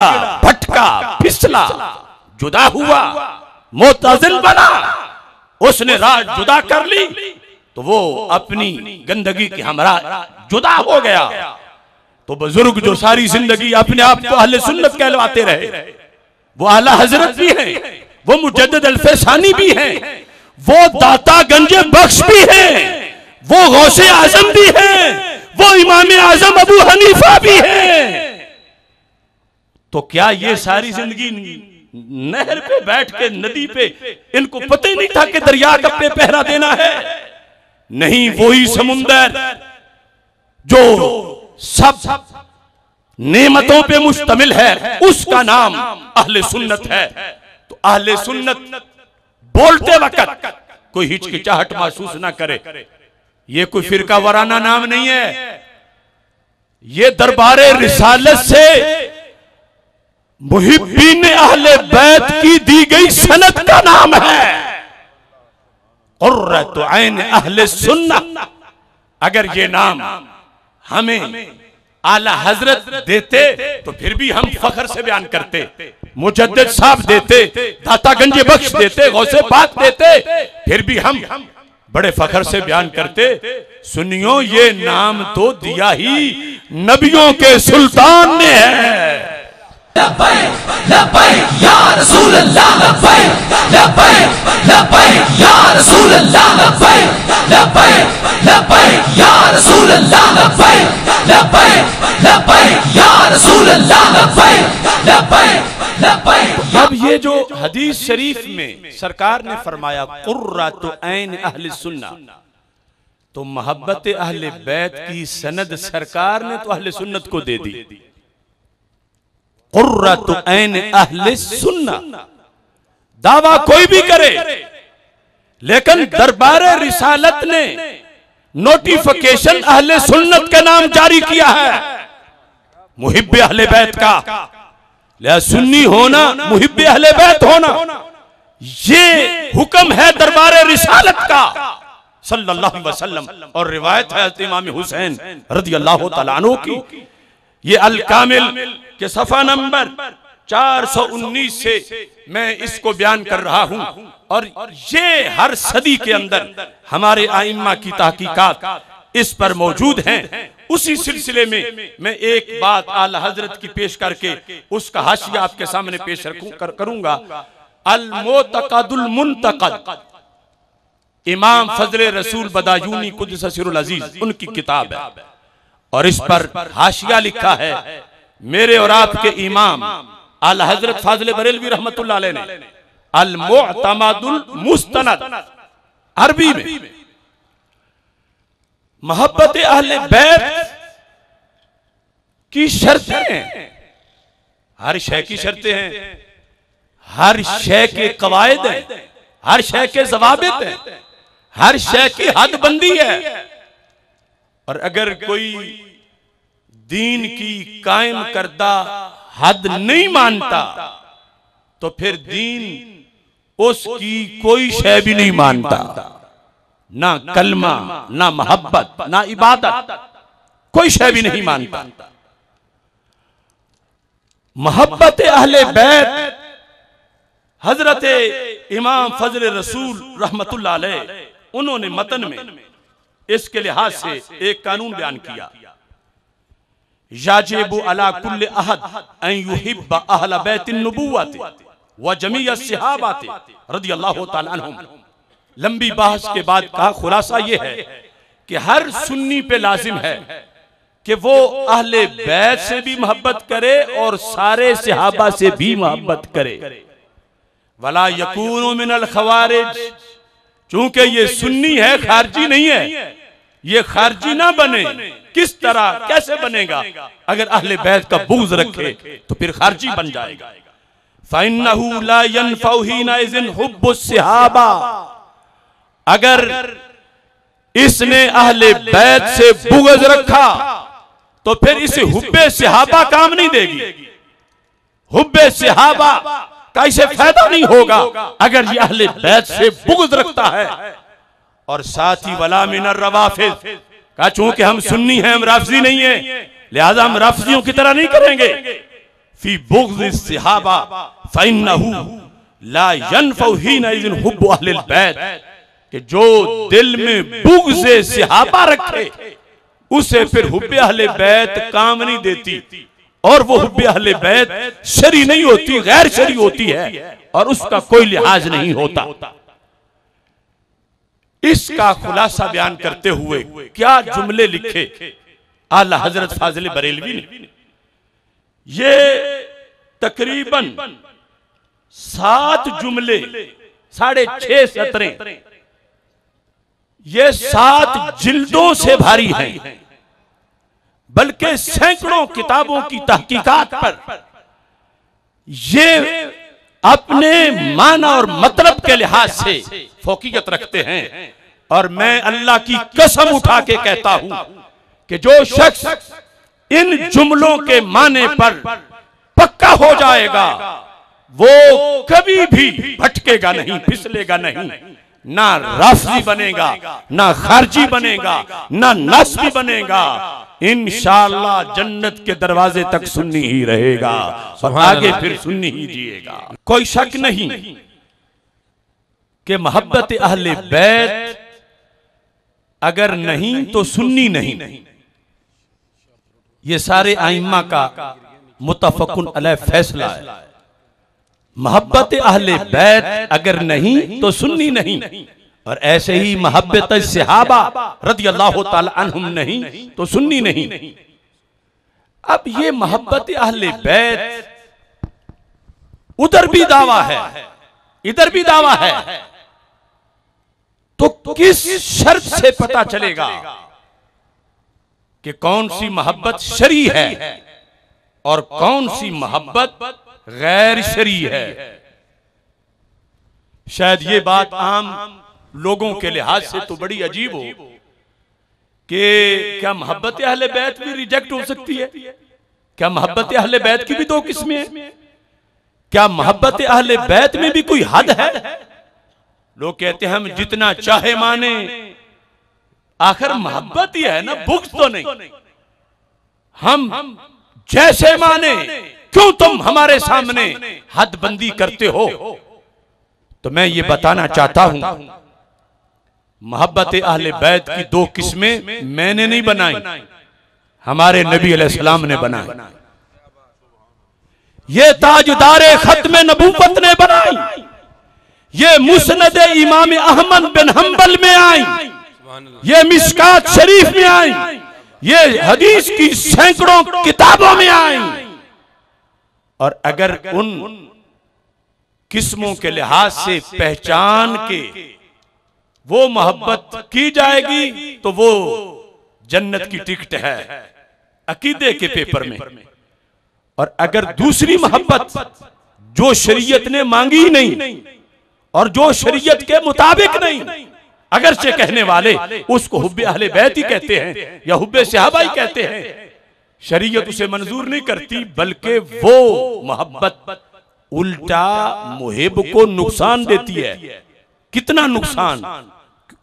भटका, फिसला, जुदा हुआ, मोतजिल बना, उसने रात जुदा कर ली तो वो अपनी गंदगी के हमरा जुदा हो गया। तो बुजुर्ग जो सारी जिंदगी अपने आप को अहले सुन्नत कहलवाते रहे, वो आला हजरत भी हैं, वो मुजद्दिद अल-फैसानी भी हैं, वो दाता गंजे बख्श भी हैं, वो गौसे आजम भी हैं, वो इमाम आजम अबू हनीफा भी हैं। तो क्या ये सारी जिंदगी नहर पे बैठ के, नदी पे, इनको पता ही नहीं था कि दरिया कब पे पहरा देना है? नहीं, वही समुंदर जो सब नेमतों पे मुश्तमिल है, उसका नाम अहले सुन्नत है। तो अहले सुन्नत बोलते वक्त कोई हिचकिचाहट महसूस ना करे। ये कोई फिरका वराना नाम नहीं है, ये दरबारे रिसालत से मुहिब्बीन अहले बैत की दी गई सनद का नाम है, कुर्रतु ऐन अहले सुन्नह। अगर ये नाम हमें आला हजरत देते तो फिर भी हम फख्र से बयान करते, मुजद्दिद साहब देते, दाता गंजे बख्श देते, गौसे पाक देते, फिर भी हम बड़े फख्र से बयान करते। सुनियो, ये नाम तो दिया ही नबियों के सुल्तान ने है। लब्बैक लब्बैक या रसूल अल्लाह, लब्बैक लब्बैक लब्बैक या रसूल अल्लाह, लब्बैक लब्बैक लब्बैक या रसूल अल्लाह, लब्बैक लब्बैक लब्बैक या रसूल अल्लाह, लब्बैक लब्बैक लब्बैक। अब ये जो हदीस शरीफ में सरकार ने फरमाया कुर्रतु ऐन अहले सुन्नह, तो मोहब्बत अहले बैत की सनद सरकार ने तो अहले सुन्नत को दे दी। कुर्रतु ऐन अहले सुन्नह दावा कोई भी करे, लेकिन दरबारे रिसालत ने नोटिफिकेशन अहले सुन्नत का नाम जारी किया है, मुहिब्बे अहले बैत का। लिहाजा सुन्नी होना, मुहिब्बे अहले बैत होना, ये हुक्म है दरबारे रिसालत का सल्लल्लाहु अलैहि वसल्लम। और रिवायत है इमाम हुसैन रदियल्लाहु तआला अन्हु की, ये अल कामिल के सफा नंबर 419 से मैं इसको बयान कर रहा हूं। और ये हर सदी के अंदर हमारे आइम्मा की तहकीकात इस पर मौजूद हैं। उसी सिलसिले में मैं एक बात आला हजरत की पेश करके उसका हाशिया आपके सामने पेश करूंगा। अल मोतक़दुल मुंतक़द, इमाम फजले रसूल बदायूनी कुद्दस सिरुल अजीज, उनकी किताब है, और इस पर हाशिया लिखा है मेरे और आपके इमाम आला हजरत फाजिल बरेलवी रहमतुल्लाह अलैह ने, अल मुअतमदुल मुस्तनद, अरबी में। मोहब्बत अहले बैत की शर्तें हैं, हर शय की शर्तें हैं, हर शय के कवायद हैं, हर शय के जवाबित हैं, हर शय की हदबंदी है। और अगर कोई दीन की कायम करदा हद नहीं मानता तो फिर दीन उसकी कोई शय भी नहीं मानता, ना कलमा, ना मोहब्बत, ना इबादत, कोई शय भी नहीं मानता। मोहब्बत अहले बैत हजरत इमाम फजल रसूल रहमतुल्लाह अलैह, उन्होंने मतन में इसके लिहाज से एक कानून बयान किया, याजिबु अला कुल्li अहद अन युहिब्ब अहल बैतिन नबुव्वति व जमीअ सहाबाति रदियल्लाहु तआला अन्हुम। लंबी बहस के बाद का खुलासा यह है कि हर सुन्नी पे लाजिम है कि वो अहले बैत से भी मोहब्बत करे और सारे सहाबा से भी मोहब्बत करे। वला यकूनु मिनल खवारिज, चूंकि ये सुन्नी है, खारजी नहीं है, ये खारजी ना बने। किस तरह, कैसे बनेगा? अगर अहले बैत का बुग़्ज़ रखे तो फिर खारजी बन जाएगा। फ़इन्नहु ला यनफ़उ हिनइज़िन हुब्बुस सहाबा, अगर इसने अहले बैत से बुग़्ज़ रखा तो फिर इसे हुब्बे सहाबा काम नहीं देगी। हुब्बे सहाबा का इसे फायदा नहीं होगा अगर ये अहले बैत से बुग़्ज़ रखता है। और साथ ही वला मिनर रवाफिज़ का, चूंकि हम सुन्नी हैं, हम राफ़ज़ी नहीं है, लिहाजा हम राफ़ज़ियों की तरह नहीं करेंगे। फी बुग़्ज़ सहाबा फ़इन्नहु ला यनफ़उ हीना इज़िन हुब्बु अहलिल बैत, कि जो दिल में बुग़्ज़ सहाबा रखे उसे फिर हुब्बे अहले बैत काम नहीं देती, और वो हुब्बे अहले बैत शरी नहीं होती, गैर शरी होती है और उसका कोई लिहाज नहीं होता। इसका खुलासा बयान करते हुए क्या जुमले लिखे आला हजरत फाजिल बरेलवी ने। ये तकरीबन 7 जुमले 6.5 सतरें, ये 7 जिल्दों से भारी हैं, बल्कि सैकड़ों किताबों की तहकीकात पर ये अपने माना और मतलब के लिहाज से फौकियत रखते हैं। और मैं अल्लाह की कसम उठा के कहता हूं कि जो शख्स इन जुमलों के माने पर पक्का हो जाएगा वो कभी भी भटकेगा नहीं, फिसलेगा नहीं, ना राफजी बनेगा, ना खारजी बनेगा, ना नासबी बनेगा। इंशाअल्लाह जन्नत के दरवाजे तक सुन्नी ही रहेगा और आगे फिर सुन्नी ही जिएगा। कोई शक नहीं कि मोहब्बत अहले बैत अगर नहीं तो सुन्नी नहीं। ये सारे आइम्मा का मुतफकुन अलैह फैसला है। मोहब्बत अहले बैत अगर नहीं तो सुन्नी नहीं, और ऐसे ही मोहब्बत सहाबा रदियल्लाहु ताला अन्हुम नहीं तो सुन्नी नहीं। अब ये मोहब्बत अहले बैत उधर भी दावा है, इधर भी दावा है, तो किस शर्त से पता चलेगा कि कौन सी मोहब्बत शरी है और कौन सी मोहब्बत गैर शरी है? शायद ये बात आम लोगों के लिहाज से तो बड़ी अजीब हो कि क्या मोहब्बत अहले बैत भी रिजेक्ट हो सकती है? क्या मोहब्बत अहले बैत की भी 2 किस्में हैं? क्या मोहब्बत अहले बैत में भी कोई हद है? लोग कहते हैं हम जितना चाहे माने, आखिर मोहब्बत ही है ना, बुग़्ज़ तो नहीं। हम जैसे माने, क्यों तुम हमारे सामने हद बंदी करते हो? तो मैं ये बताना चाहता हूं, मोहब्बत अहले बैत की 2 किस्में मैंने नहीं बनाई, हमारे नबी अलैहिस्सलाम ने बनाई। ये ताजदारे खत्म नबूवत ने बनाई, ये मुस्नद इमाम अहमद बिन हंबल में आई, ये मिशकात शरीफ में आई, ये हदीस की सैकड़ों किताबों में आई। और अगर उन किस्मों के लिहाज से पहचान के वो मोहब्बत की जाएगी तो वो जन्नत की टिकट है अकीदे के पेपर में। और अगर दूसरी मोहब्बत जो शरीयत ने मांगी ही नहीं और जो शरीयत के मुताबिक नहीं, अगर से कहने वाले उसको हुब्बे अहले बैत ही कहते हैं या हुब्बे सहाबा ही कहते हैं, शरीयत उसे मंजूर नहीं करती, बल्कि वो मोहब्बत उल्टा मुहिब को नुकसान देती है। कितना नुकसान?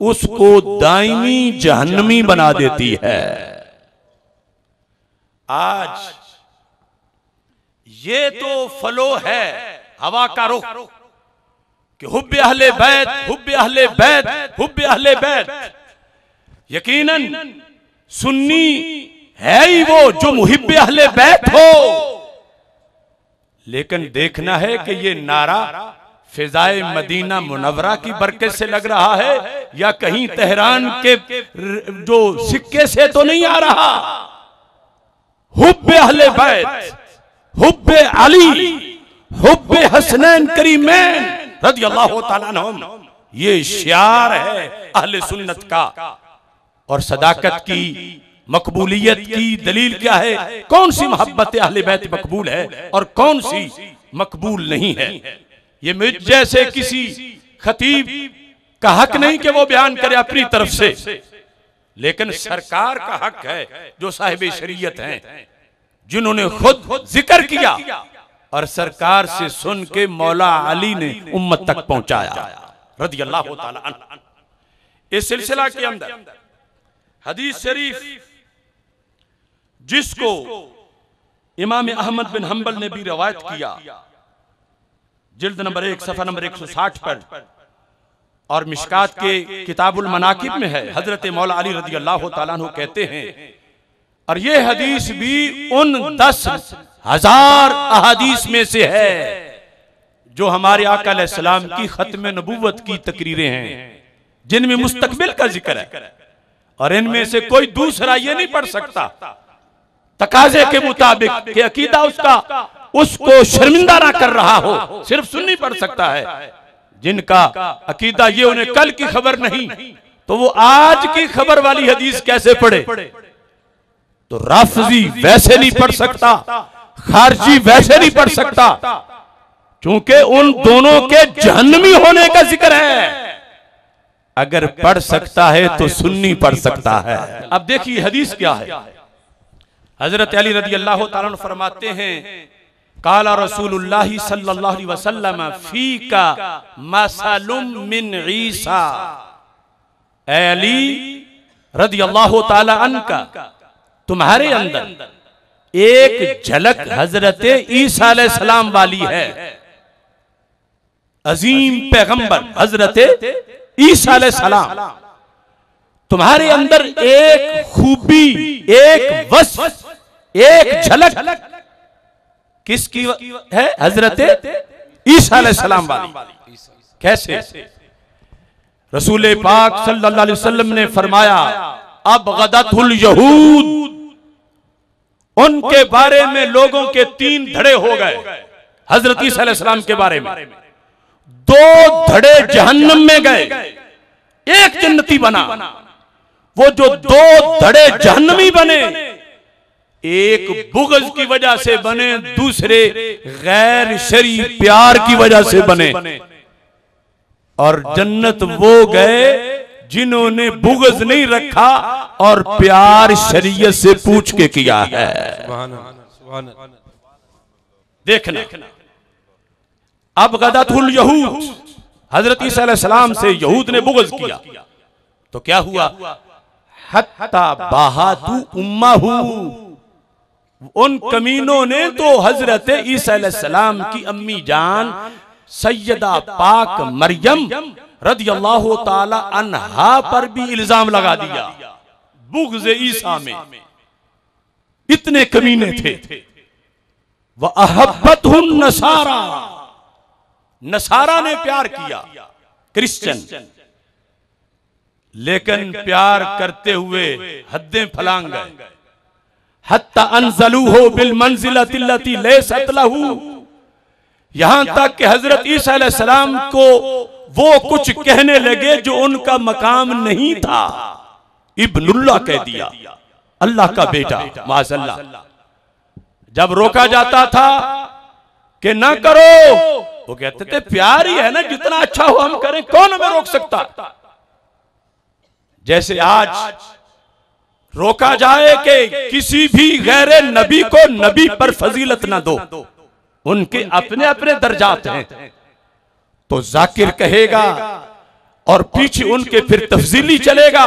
उसको दायमी जहन्नमी बना देती है। आज ये तो फलो है हवा का रुख कि हुब्बे अहले बैत, हुब्बे अहले बैत, हुब्बे अहले बैत। यकीनन सुन्नी है ही वो जो मुहिब्बे अहले बैत हो, लेकिन देखना है कि ये नारा फिजाए मदीना मुनव्वरा की बरकत से लग रहा है या कहीं तेहरान के जो सिक्के से तो नहीं आ रहा। हुब्बे अहले बैत, हुब्बे अली, हुब्बे हसनैन करीमैन रज़ियल्लाहु ताला अन्हुम, ये शियार है अहले सुन्नत का। और सदाकत की मकबूलियत की दलील क्या है? कौन सी मोहब्बत अहले बैत मकबूल है और कौन सी मकबूल नहीं है? ये मुझ जैसे किसी खतीब का हक नहीं कि वो बयान करे अपनी तरफ से, लेकिन सरकार का हक है जो साहिब शरीयत हैं, जिन्होंने खुद जिक्र किया और सरकार से सुन के मौला अली ने उम्मत तक पहुंचाया रज़ियल्लाहु ताला अन्हु। इस सिलसिला के अंदर हदीस शरीफ जिसको इमाम अहमद बिन हंबल ने भी रवायत किया, जिल्द नंबर 1 सफ़ा नंबर 160 पर, और मिशकात के किताबुल मनाकिब में है। हजरत मौला अली रज़ी अल्लाह तआला अन्हु कहते हैं, और ये हदीस भी उन 10,000 अहादीस में से है जो हमारे आका अलैहिस्सलाम की खत्म नबुव्वत की तकरीरें हैं, जिनमें मुस्तकबिल का जिक्र है, और इनमें से कोई दूसरा ये नहीं पढ़ सकता तकाजे के मुताबिक कि अकीदा उसको शर्मिंदा ना कर रहा हो, सिर्फ सुन्नी पढ़ सकता है। जिनका अकीदा ये उन्हें कल की खबर नहीं, तो वो आज की खबर वाली हदीस कैसे पढ़े? तो राफजी वैसे नहीं पढ़ सकता, खारजी वैसे नहीं पढ़ सकता, क्योंकि उन दोनों के जहन्नमी होने का जिक्र है। अगर पढ़ सकता है तो सुन्नी पढ़ सकता है। अब देखिए हदीस क्या है। हजरत अली रज़ी अल्लाह तआला अन्हु फरमाते हैं, काला रसूलुल्लाह सल्लल्लाहु अलैहि वसल्लम फीका मसलुम मिन ईसा। ऐ अली रज़ी अल्लाह तआला अन्का, तुम्हारे अंदर एक झलक हजरत ईसा अलैहिस्सलाम वाली है। अजीम पैगंबर हजरत ईसा अलैहिस्सलाम, तुम्हारे अंदर एक खूबी, एक वस्फ, एक झलक किसकी है? हजरत ईसा अलैहिस्सलाम वाली। कैसे? रसूल पाक सल्लल्लाहु अलैहि वसल्लम ने फरमाया, अब गदतुल यहूद, उनके बारे में लोगों के 3 धड़े हो गए। हजरत ईसा अलैहिस्सलाम के बारे में 2 धड़े जहन्नम में गए, एक जन्नती बना। वो जो 2 धड़े जहन्नमी बने, एक बुग़्ज़ की वजह से बने, दूसरे गैर शरई प्यार की वजह से बने। और जन्नत वो गए जिन्होंने बुग़्ज़ नहीं रखा और प्यार शरीयत से पूछ के किया है। देखना, अब गदतुल यहूद, हजरत ईसा अलैहिस्सलाम से यहूद ने बुग़्ज़ किया, तो क्या हुआ? हत्ता बाहातु उम्महू, उन कमीनों ने तो हजरत ईसा अलैहिस्सलाम की अम्मी जान सैयदा पाक मरियम रज़ियल्लाहु ताला अन्हा पर भी इल्जाम लगा दिया बुग़्ज़ ईसा में। इतने कमीने थे। वह अहब्बतहुन नसारा, नसारा ने प्यार किया, क्रिश्चियन, लेकिन प्यार करते हुए हद्दें फलांग गए। हत्ता अनज़लूहु बिल मंज़िलति लती लैसत लहू, यहां तक कि हजरत ईसा अलैहिस्सलाम को वो कुछ कहने लगे जो उनका मकाम नहीं था। इब्नुल्लाह कह दिया, अल्लाह का बेटा, माज़अल्लाह। जब रोका जाता था कि ना करो, वो कहते थे प्यार ही है ना, जितना अच्छा हो हम करें, कौन हमें रोक सकता। जैसे आज रोका जाए कि किसी भी गैर नबी को नबी पर फजीलत ना दो, उनके अपने अपने दर्जात हैं। तो जाकिर कहेगा और पीछे उनके फिर तफजीली चलेगा,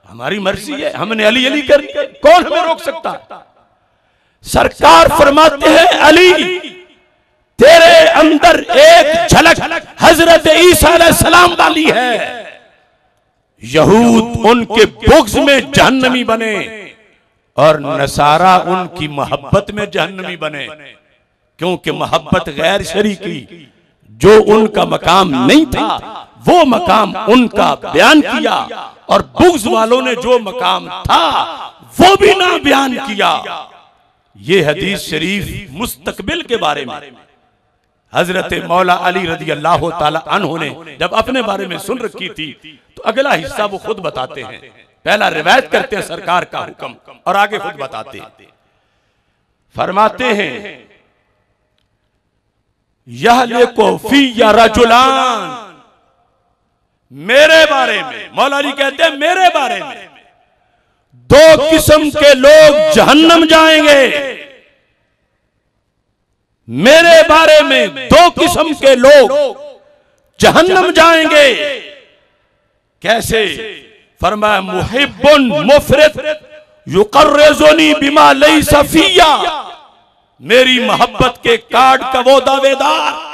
हमारी मर्जी है, हमने अली अली करनी, कौन हमें रोक सकता। सरकार फरमाते हैं, अली तेरे अंदर एक झलक हजरत ईसा अलैहिस्सलाम वाली है। यहूद उनके बुग़्ज़ में जहन्नमी बने और नसारा उनकी मोहब्बत में जहन्नमी बने, क्योंकि मोहब्बत गैर शरई की, जो उनका मकाम नहीं था वो मकाम उनका बयान किया, और बुग़्ज़ वालों ने जो मकाम था वो भी ना बयान किया। ये हदीस शरीफ मुस्तकबिल के बारे में हजरत मौला अली रज़ी अल्लाह ताला अन्हु ने जब अपने बारे में सुन रखी थी, तो अगला हिस्सा वो खुद बताते हैं। पहला रिवायत करते हैं सरकार का हुक्म, और आगे खुद बताते हैं। फरमाते हैं, यहलिकु फिय्या रजुलान, मेरे बारे में, मौला अली कहते हैं मेरे बारे में 2 किस्म के लोग जहन्नम जाएंगे। मेरे बारे में 2 किस्म के लोग जहन्नम जाएंगे। कैसे? फरमाया, मुहिब्बुन मुफरित युकर्रिजुनी बिमा लैसा फिय्या, मेरी मोहब्बत के कार्ड का वो दावेदार